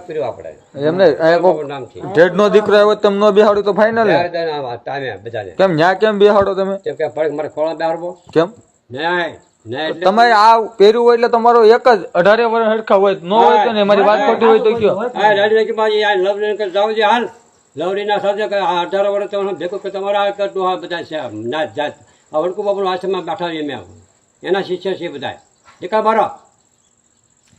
કર્યું આપણે એમને નામથી જેઠ નો દીકરો આવ્યો તમે નો બેહાડો તો ફાઇનલ ટાઈમે બધાને કેમ ન્યા કેમ બેહાડો તમે કેમ કે પડે મારે ખોળા બેહાડવો કેમ ન્યાય એટલે તમે આ પહેર્યું હોય એટલે તમારો એક જ 18 વર્ષ હરખા હોય ન હોય તો ને મારી વાત ખોટી હોય તો કયો હા રાડી કે બાજી આ લવરી કે જાવ જે હાલ લવરીના સાથે કે 18 વર્ષ તો ભેગો કે તમારા કરતું આ બધા છે નાત જાત આ વડકુ બાપુનો આશ્રમમાં બેઠા છીએ મેં એના શિષ્ય છે બધા એકા બારો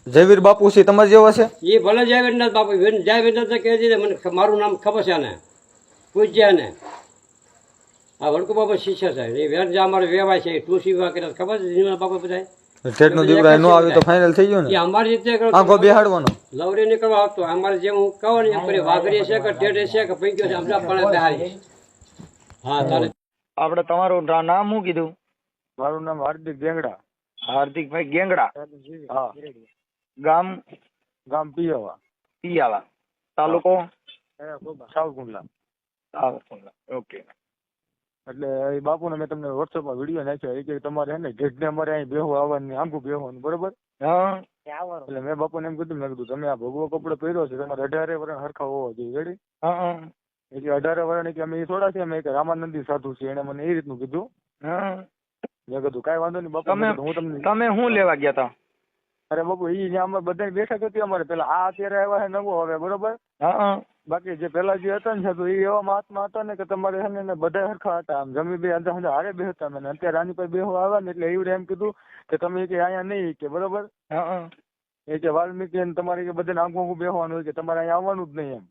જયવીર બાપુ છે તમારે જેવા છે એ ભલે જય વેદનાથ બાપુ જય વેદનાથ કહી દીધે મને મારું નામ ખબર છે ને પૂજ્ય ને આ વડકુ બાપુ શિષ્ય છે એ વેર જે અમારે વેવાય છે તુલસી વિવાહ કર્યા ખબર છે જીવન બાપુ બધા જેઠ નો દીકરો ન આવ્યો તો ફાઇનલ થઈ ગયો ને એ અમારી રીતે આખો બેહાડવાનો લવરી નીકળવા આવતો અમારે જેમ હું કહું ને એમ કરી વાઘરી છે કે ટેટે છે કે પૈક્યો છે અમદાવાદ પણ બેહારી હા તારે આપણે તમારું નામ શું કીધું મારું નામ હાર્દિક ગેંગડા. હાર્દિકભાઈ ગેંગડા હા, ગામ ગામ પિયાવા, પિયાલા તાલુકો સાવકુંડલા. ઓકે એટલે એ બાપુને મેં તમને વોટ્સઅપમાં વિડીયો નાખ્યો એ કે તમારે હે ને ગેટને અમારે અહીં બેહવા આવવાનું આંગું બેહવાનું બરોબર. હા એટલે મેં બાપુને એમ કીધું મેં કીધું તમે આ ભગવો કપડો પહેર્યો છે તમારે 18 વર્ષ હરખા હોવો જોઈએ રેડી. હા એટલે 18 વર્ષ કે અમે એ થોડા છે અમે કે રામાનંદી સાધુ છે એને મને એ રીતનું કીધું. હા મેં કીધું કાંઈ વાંધો નહીં બાપુ હું તમને તમે શું લેવા ગયા તા અરે બાપુ એ અમારે બધા બેઠક હતી અમારે પેલા આ અત્યારે આવ્યા છે નવો હવે બરોબર. હા બાકી જે પેલા જે હતા ને સાધુ એ એવા મહાત્મા હતા ને કે તમારે છે ને બધા હરખા હતા આમ જમી બે અંદર હારે બેસતા અમે અત્યારે આની પર બેહવા આવ્યા ને એટલે એવડે એમ કીધું કે તમે કે અહીંયા નહીં કે બરોબર એ કે વાલ્મીકી તમારે કે બધાને આંખું બેહવાનું હોય કે તમારે અહીંયા આવવાનું જ નહીં એમ.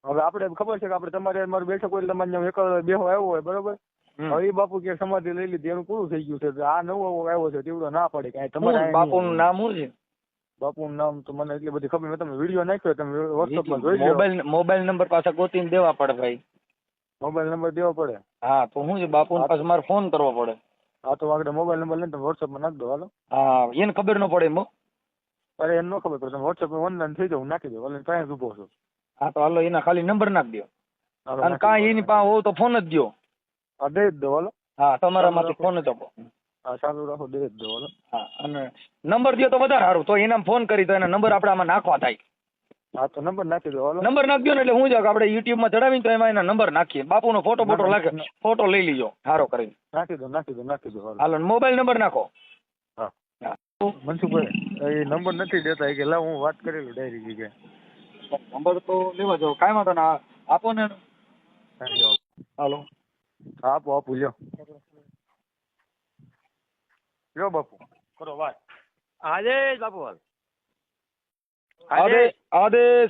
હવે આપણે ખબર છે કે આપણે તમારે મારું બેઠક હોય એટલે તમારે એક બેહવા આવ્યો હોય બરોબર. હવે એ બાપુ કે સમાધિ લઈ લીધી એનું પૂરું થઈ ગયું છે આ નવો આવ્યો છે તેવડો ના પડે કે તમારે બાપુનું નામ શું છે બાપુનું નામ તો મને એટલી બધી ખબર મેં તમને વિડીયો નાખ્યો તમે વોટ્સઅપમાં જોઈ લો. મોબાઈલ નંબર પાછા ગોતીને દેવા પડે ભાઈ. મોબાઈલ નંબર દેવો પડે. હા તો શું છે બાપુ પાસે મારે ફોન કરવો પડે. હા તો આગળ મોબાઈલ નંબર લઈને તમે વોટ્સઅપમાં નાખ દો હાલો. હા એને ખબર ન પડે એમ. અરે એમ ન ખબર પડે તમે વોટ્સઅપમાં ઓનલાઈન થઈ જાવ નાખી દો એટલે ત્યાં જ ઉભો છો. હા તો હાલો એના ખાલી નંબર નાખી દો અને કાંઈ એની પાસે હોવ તો ફોન જ દો. હા દે જ દો હાલો. હા તમારામાંથી ફોન જ આપો. હા ચાલુ રાખો દે જ દો હાલો. હા અને નંબર દો તો વધારે સારું તો એના ફોન કરી તો એના નંબર આપણે આમાં નાખવા થાય. હા તો નંબર નાખી દો હાલો. નંબર નાખી દો ને એટલે હું જાઉં આપણે યુટ્યુબમાં ચડાવીને તો એમાં એના નંબર નાખીએ બાપુનો ફોટો લાગે ફોટો લઈ લીજો સારો કરીને. નાખી દો હાલો. હાલો મોબાઈલ નંબર નાખો. હા મનસુખભાઈ એ નંબર નથી દેતા કે લાવ હું વાત કરેલું ડાયરી જગ્યાએ. નંબર તો લેવા જાવ કાંઈ વાંધો ને આપો ને. હાલો આપો લ્યો લ્યો બાપુ કરો વાત. આદેશ બાપુ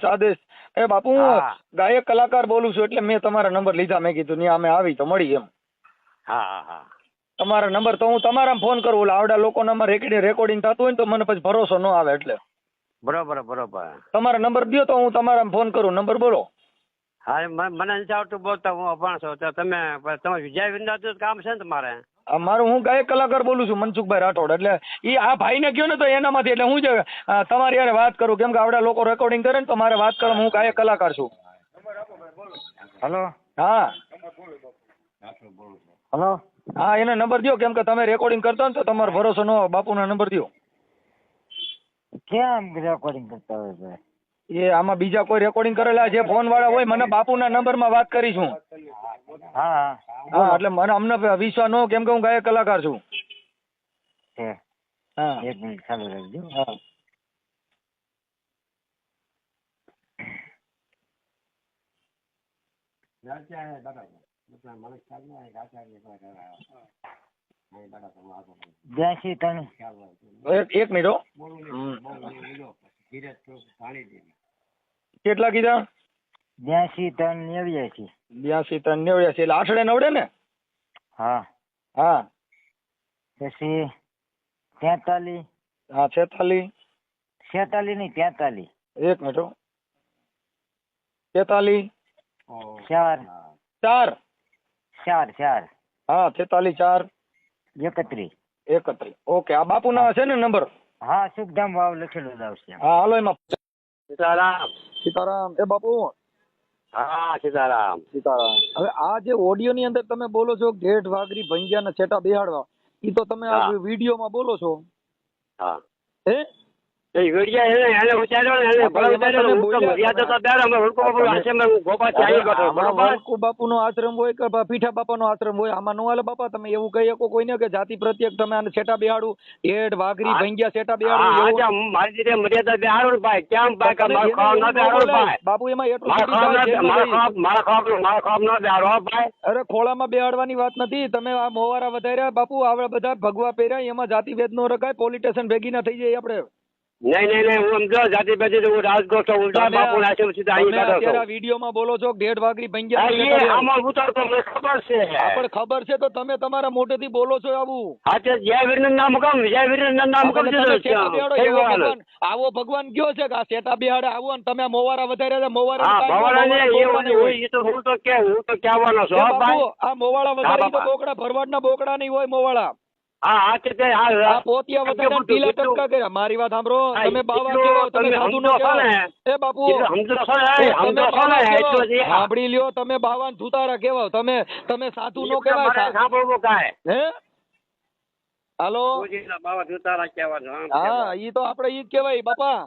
આદેશ એ બાપુ હું ગાયક કલાકાર બોલું છું એટલે મેં તમારા નંબર લીધા મેં કીધું ને અમે આવી તો મળી એમ. હા તમારા નંબર તો હું તમારા ફોન કરું એટલે આવડા લોકો નંબર રેકોર્ડિંગ થતું હોય ને તો મને પછી ભરોસો ન આવે એટલે બરોબર તમારા નંબર દો તો હું તમારા ફોન કરું. નંબર બોલો. હા મને નથી આવડતું બોલતા હું અભણ છું તો તમે વિજય વિંદાસ કામ છે ને તમારે મારું હું ગાયક કલાકાર બોલું છું મનસુખભાઈ રાઠોડ એટલે એ આ ભાઈને કહ્યો ને તો એનામાંથી એટલે હું છે તમારી યારે વાત કરું કેમ કે આવડા લોકો રેકોર્ડિંગ કરે ને તો મારે વાત કરવા હું ગાયક કલાકાર છું. હલો હા હલો હા એને નંબર દો કેમ કે તમે રેકોર્ડિંગ કરતા ને તો તમારો ભરોસો ન હોય. બાપુના નંબર દો. કેમ રેકોર્ડિંગ કરતા હોય એ આમાં બીજા કોઈ રેકોર્ડિંગ કરેલા જે ફોન વાળા હોય મને બાપુના નંબરમાં વાત કરીશું. હા એટલે મને અમને વિશ્વાસ ન કેમ કે હું ગાયક કલાકાર છું. હા એક મિનિટ ચાલુ રાખજો. હા એક મિનિટ કેટલા કીધા 82 389 એટલે આઠડે નવડે ને. હા હા પછી 43 હા 46 નહીં 43 એક મિનિટ 43 4 હા 43 4 31 ઓકે આ બાપુના છે ને નંબર. હા સુખધામ વાવ લખેલું જ આવશે. હા હાલો એમાં સીતારામ એ બાપુ હા સીતારામ હવે આ જે ઓડિયો ની અંદર તમે બોલો છો ગેટ વાગરી ભંગ્યા ને છેટા બેહાડવા એ તો તમે આ વિડીયોમાં બોલો છો હા હે તો એ વેડિયા એને ઉતાર્યો ને એને ભલે ઉતાર્યો હું તો મર્યાદા તો ત્યારે અમે વળકો બાપુ આશ્રમ ગોપાથી આવી બેઠો બરોબર. વળકુ બાપુનો આશ્રમ હોય કે પીઠા બાપાનો આશ્રમ હોય આમાં નો હાલે બાપા. તમે એવું કહી શકો કોઈને કે જાતિ પ્રત્યેક તમે આને છેટા બેહાડું ઢેઢ વાઘરી ભંગિયા છેટા બેહાડું એવું? મારી રીતે મર્યાદા બેહાડો ને ભાઈ કેમ ભાઈ કે મારો ખાવ ના બેહાડો ભાઈ બાપુ એમાં એટલું સીધી થાય જેલમાં જઈ. મારા ખાવ ના બેહાડો ભાઈ. અરે ખોળામાં બેહાડવાની વાત નથી. તમે આ મોવારા વધાર્યા બાપુ આવડે બધા ભગવા પહેર્યા એમાં જાતિ ભેદ નો રખાય. પોલીસ સ્ટેશન ભેગી ના થઈ જાય આપણે. નહીં હું સમજો જાતિ બેટી હું રાજગોર છું ઉલટા બાપુ આશ્રમ સીધા અહીં બેઠો છું. અત્યારે વિડીયોમાં બોલો છો ઢેઢ વાઘરી હા, ભંગિયા. એ આમાં ઉતારતો મને ખબર છે. પણ ખબર છે તો તમે તમારા મોઢેથી બોલો છો આવું? હા તે જયવીરનું નામ કેમ જયવીરનું નામ કેમ તમે દીધું શેટા છે? બેહાડો એવો ભગવાન આવો ભગવાન કયો છે કે આ શેટા બેહાડે આવો ને તમે મોવારા વધાર્યા છે? મોવારા હા ભવાના એ તો હું તો કહેવાનો છું હા ભાઈ. આ મોવાળા વધારી તો બોકડા ભરવાડના બોકડા નહીં હોય મોવાળા. હા હા તે આ પોતિયા વધારે ટીલા ટપકા કર્યા. મારી વાત સાંભળો. તમે બાવા કેવો તમે સાધુ નો કેવો? એ બાપુ સાંભળી લ્યો. તમે બાવા ધુતારા કેવો? તમે સાધુ નો કેવાય. સાંભળવું કાંઈ હે હાલો બાવા જોતા કહેવાનું. હા ઈ તો આપડે ઈ જ કેવાય બાપા.